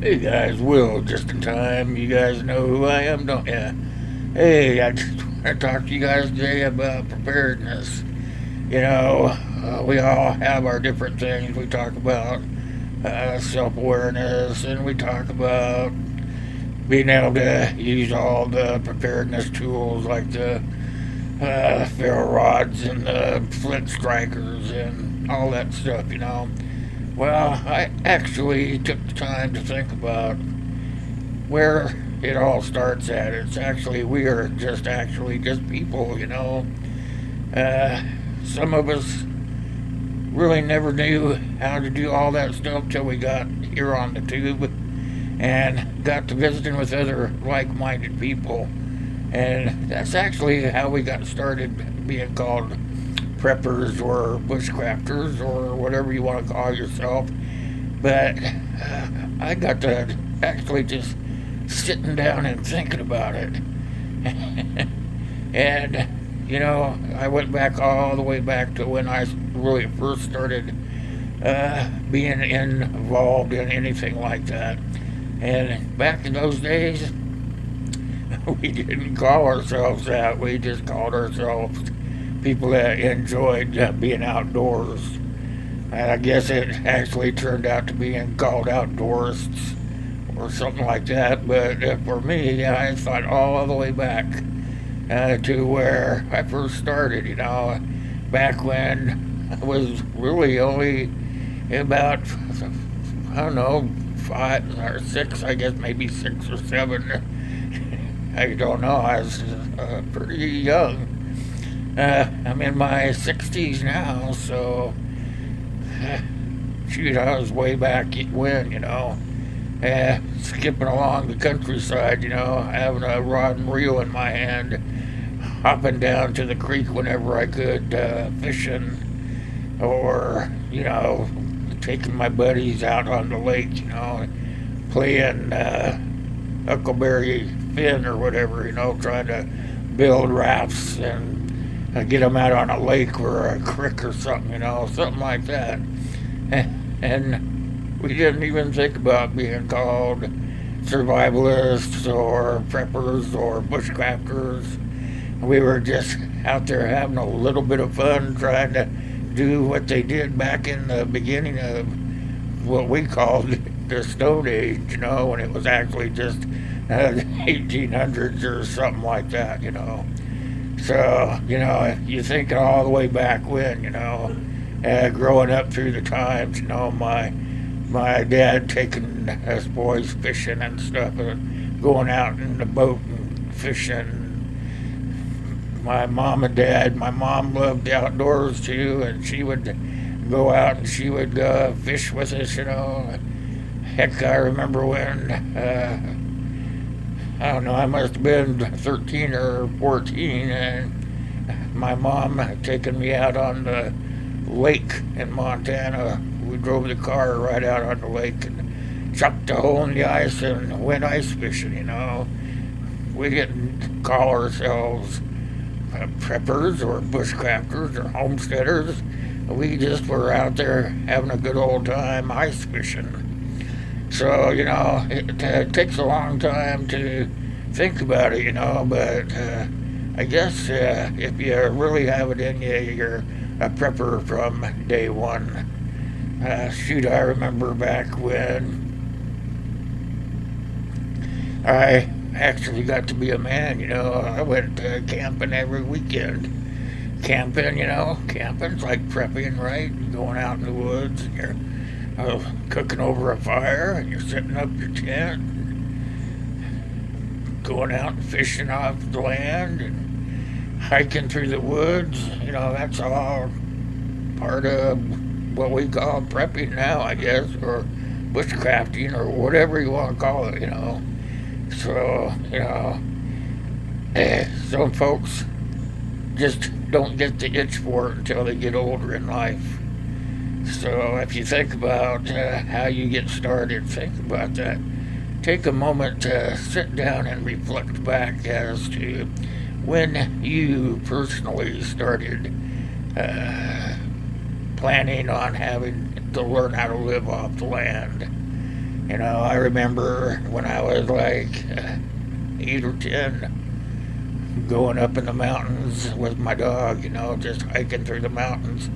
Hey guys, Will, just in time. You guys know who I am, don't ya? Hey, I just want to talk to you guys today about preparedness. We all have our different things. We talk about self awareness, and we talk about being able to use all the preparedness tools like the ferro rods and the flint strikers and all that stuff. Well, I actually took the time to think about where it all starts at. It's actually we are just people. Uh, some of us really never knew how to do all that stuff till we got here on the tube and got to visiting with other like-minded people, and that's actually how we got started being called preppers or bushcrafters or whatever you want to call yourself. But I got to actually just sitting down and thinking about it. And, I went back all the way back to when I really first started being involved in anything like that. And back in those days, we didn't call ourselves that. We just called ourselves people that enjoyed being outdoors. And I guess it actually turned out to being called outdoorists or something like that. But for me, I thought all the way back to where I first started, back when I was really only about, I don't know, 5 or 6, I guess maybe 6 or 7. I don't know, I was pretty young. I'm in my 60s now, so shoot, I was way back when, skipping along the countryside, having a rod and reel in my hand, hopping down to the creek whenever I could, fishing, or, taking my buddies out on the lake, playing Huckleberry Finn or whatever, trying to build rafts and get them out on a lake or a creek or something, something like that. And we didn't even think about being called survivalists or preppers or bushcrafters. We were just out there having a little bit of fun trying to do what they did back in the beginning of what we called the Stone Age, when it was actually just 1800s or something like that. So, you think all the way back when, growing up through the times, my dad taking us boys fishing and stuff, going out in the boat and fishing. My mom loved the outdoors too, and she would go out and she would fish with us. Heck, I remember when, I don't know, I must have been 13 or 14, and my mom had taken me out on the lake in Montana. We drove the car right out on the lake and chucked a hole in the ice and went ice fishing. We didn't call ourselves preppers or bushcrafters or homesteaders. We just were out there having a good old time ice fishing. So, it takes a long time to think about it, but I guess if you really have it in you, you're a prepper from day one. Shoot, I remember back when I actually got to be a man. I went camping every weekend. Camping's like prepping, right? You're going out in the woods and you're cooking over a fire and you're setting up your tent, and going out and fishing off the land and hiking through the woods. That's all part of what we call prepping now, I guess, or bushcrafting or whatever you want to call it. So, some folks just don't get the itch for it until they get older in life. So if you think about how you get started, think about that. Take a moment to sit down and reflect back as to when you personally started planning on having to learn how to live off the land. You know, I remember when I was like 8 or 10, going up in the mountains with my dog, you know, just hiking through the mountains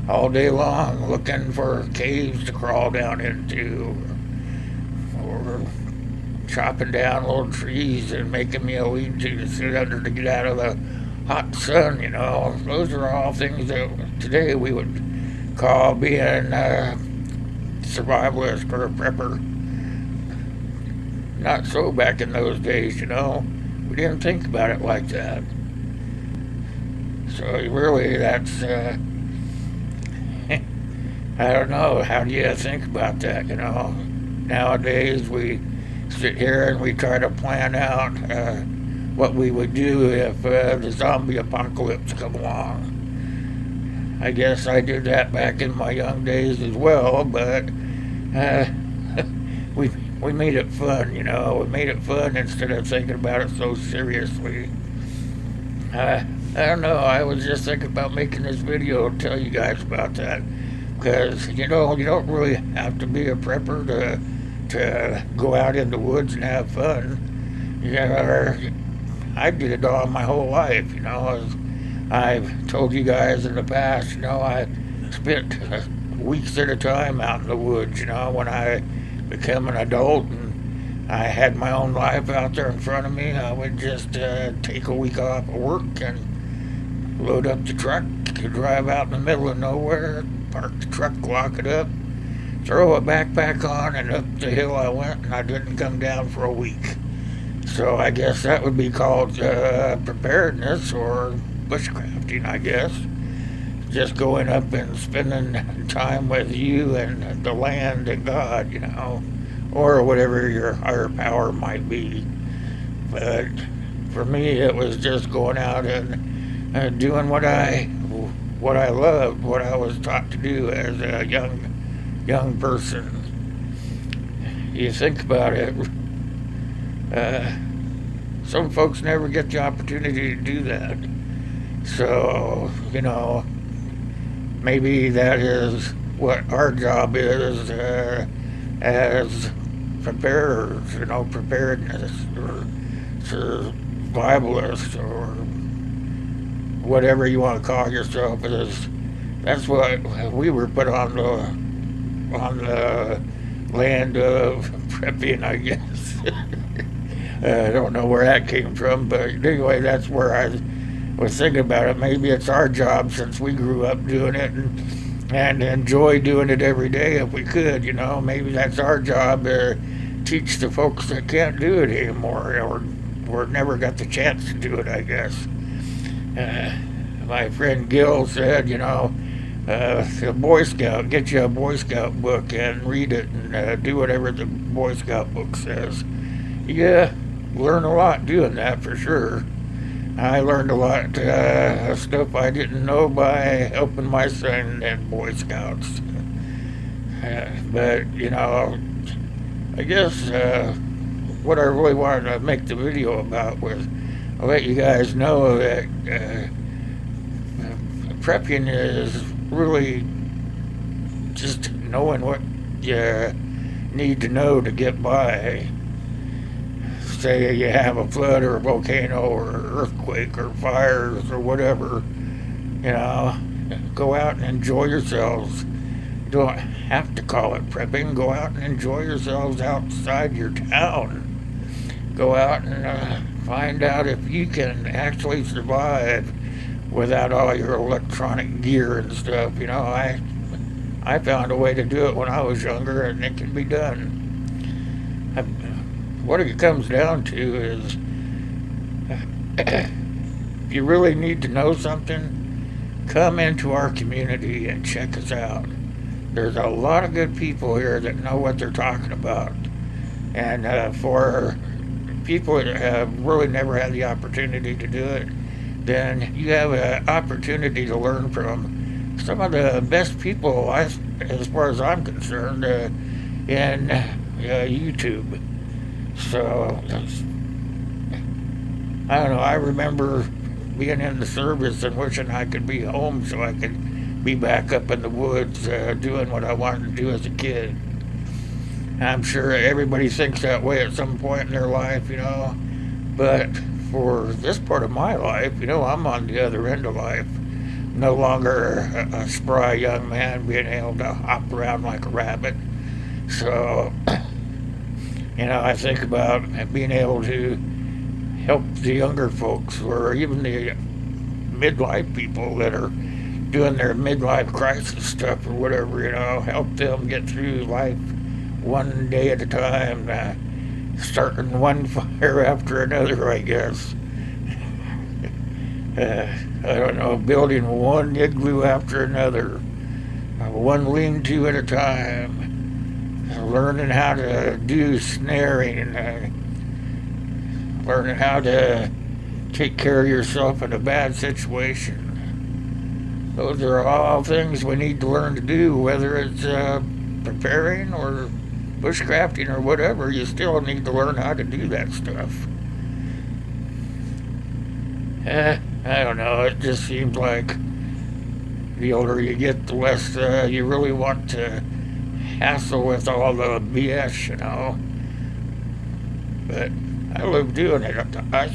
all day long, looking for caves to crawl down into, or chopping down little trees and making me a lean-to sit under to get out of the hot sun, you know. Those are all things that today we would call being a survivalist or a prepper. Not so back in those days, you know. We didn't think about it like that. So really, that's, I don't know, how do you think about that, you know? Nowadays, we sit here and we try to plan out what we would do if the zombie apocalypse come along. I guess I did that back in my young days as well, but uh, we made it fun, you know. We made it fun instead of thinking about it so seriously. I don't know. I was just thinking about making this video to tell you guys about that, because you know you don't really have to be a prepper to go out in the woods and have fun. You know, I did it all my whole life. You know, I've told you guys in the past. You know, I spent weeks at a time out in the woods. You know, when I became an adult and I had my own life out there in front of me, I would just take a week off of work and load up the truck, drive out in the middle of nowhere, park the truck, lock it up, throw a backpack on, and up the hill I went, and I didn't come down for a week. So I guess that would be called preparedness or bushcrafting, I guess. Just going up and spending time with you and the land and God, you know, or whatever your higher power might be. But for me, it was just going out and doing what I loved, what I was taught to do as a young person. You think about it, some folks never get the opportunity to do that. So, you know, maybe that is what our job is as preparers, you know, preparedness or survivalists or whatever you want to call yourself. That's what we were put on the land of prepping, I guess. I don't know where that came from, but anyway, that's where I was thinking about it. Maybe it's our job, since we grew up doing it and enjoy doing it every day if we could, you know. Maybe that's our job to teach the folks that can't do it anymore or never got the chance to do it, I guess. My friend Gil said, you know, a Boy Scout, get you a Boy Scout book and read it and do whatever the Boy Scout book says. Yeah, learn a lot doing that for sure. I learned a lot of stuff I didn't know by helping my son and Boy Scouts. But, you know, I guess what I really wanted to make the video about was I'll let you guys know that prepping is really just knowing what you need to know to get by. Say you have a flood or a volcano or earthquake or fires or whatever, you know, go out and enjoy yourselves. You don't have to call it prepping. Go out and enjoy yourselves outside your town. Go out and find out if you can actually survive without all your electronic gear and stuff. You know, I found a way to do it when I was younger, and it can be done. What it comes down to is if you really need to know something, come into our community and check us out. There's a lot of good people here that know what they're talking about. And for people that have really never had the opportunity to do it, then you have an opportunity to learn from some of the best people, as far as I'm concerned, in YouTube. So, I don't know, I remember being in the service and wishing I could be home so I could be back up in the woods doing what I wanted to do as a kid. I'm sure everybody thinks that way at some point in their life, But for this part of my life, I'm on the other end of life. No longer a spry young man being able to hop around like a rabbit. So, I think about being able to help the younger folks or even the midlife people that are doing their midlife crisis stuff or whatever, help them get through life one day at a time, starting one fire after another, I guess. I don't know, building one igloo after another, one lean-to at a time, learning how to do snaring, learning how to take care of yourself in a bad situation. Those are all things we need to learn to do, whether it's preparing or bushcrafting or whatever. You still need to learn how to do that stuff. I don't know, it just seems like the older you get, the less you really want to hassle with all the BS, But I love doing it. I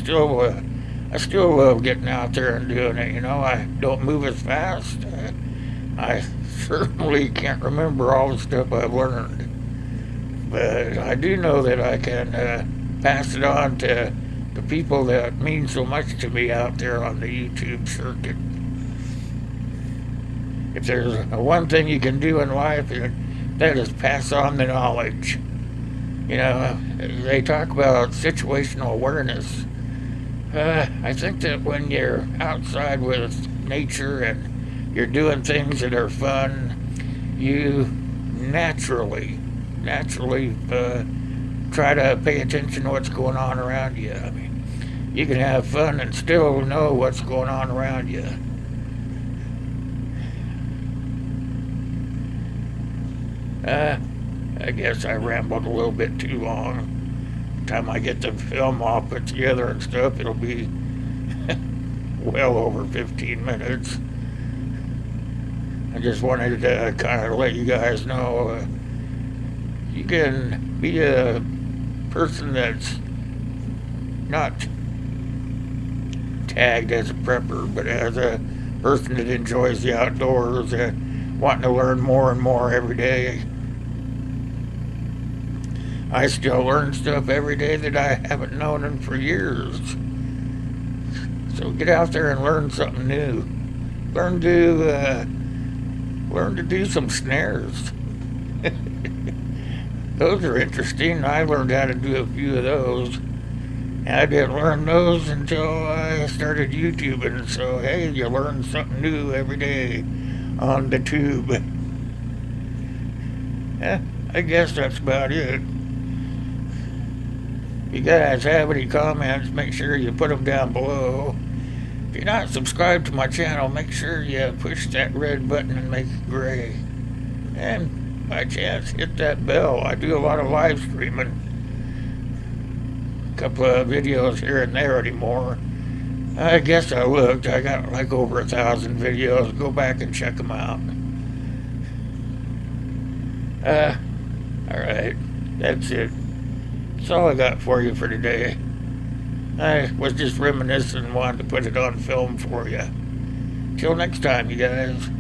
still love getting out there and doing it. I don't move as fast. I certainly can't remember all the stuff I've learned, but I do know that I can pass it on to the people that mean so much to me out there on the YouTube circuit. If there's one thing you can do in life, that is pass on the knowledge. They talk about situational awareness. I think that when you're outside with nature and you're doing things that are fun, you naturally try to pay attention to what's going on around you. I mean, you can have fun and still know what's going on around you. I guess I rambled a little bit too long. Time I get the film all put together and stuff, it'll be well over 15 minutes. I just wanted to kind of let you guys know you can be a person that's not tagged as a prepper, but as a person that enjoys the outdoors and wanting to learn more and more every day. I still learn stuff every day that I haven't known for years. So get out there and learn something new. Learn to do some snares. Those are interesting. I learned how to do a few of those. And I didn't learn those until I started YouTubing. So hey, you learn something new every day on the tube. I guess that's about it. If you guys have any comments, make sure you put them down below. If you're not subscribed to my channel, make sure you push that red button and make it gray. And by chance, hit that bell. I do a lot of live streaming. A couple of videos here and there anymore. I guess I looked. I got like over 1,000 videos. Go back and check them out. Alright. That's it. That's all I got for you for today. I was just reminiscing and wanted to put it on film for you. Till next time, you guys.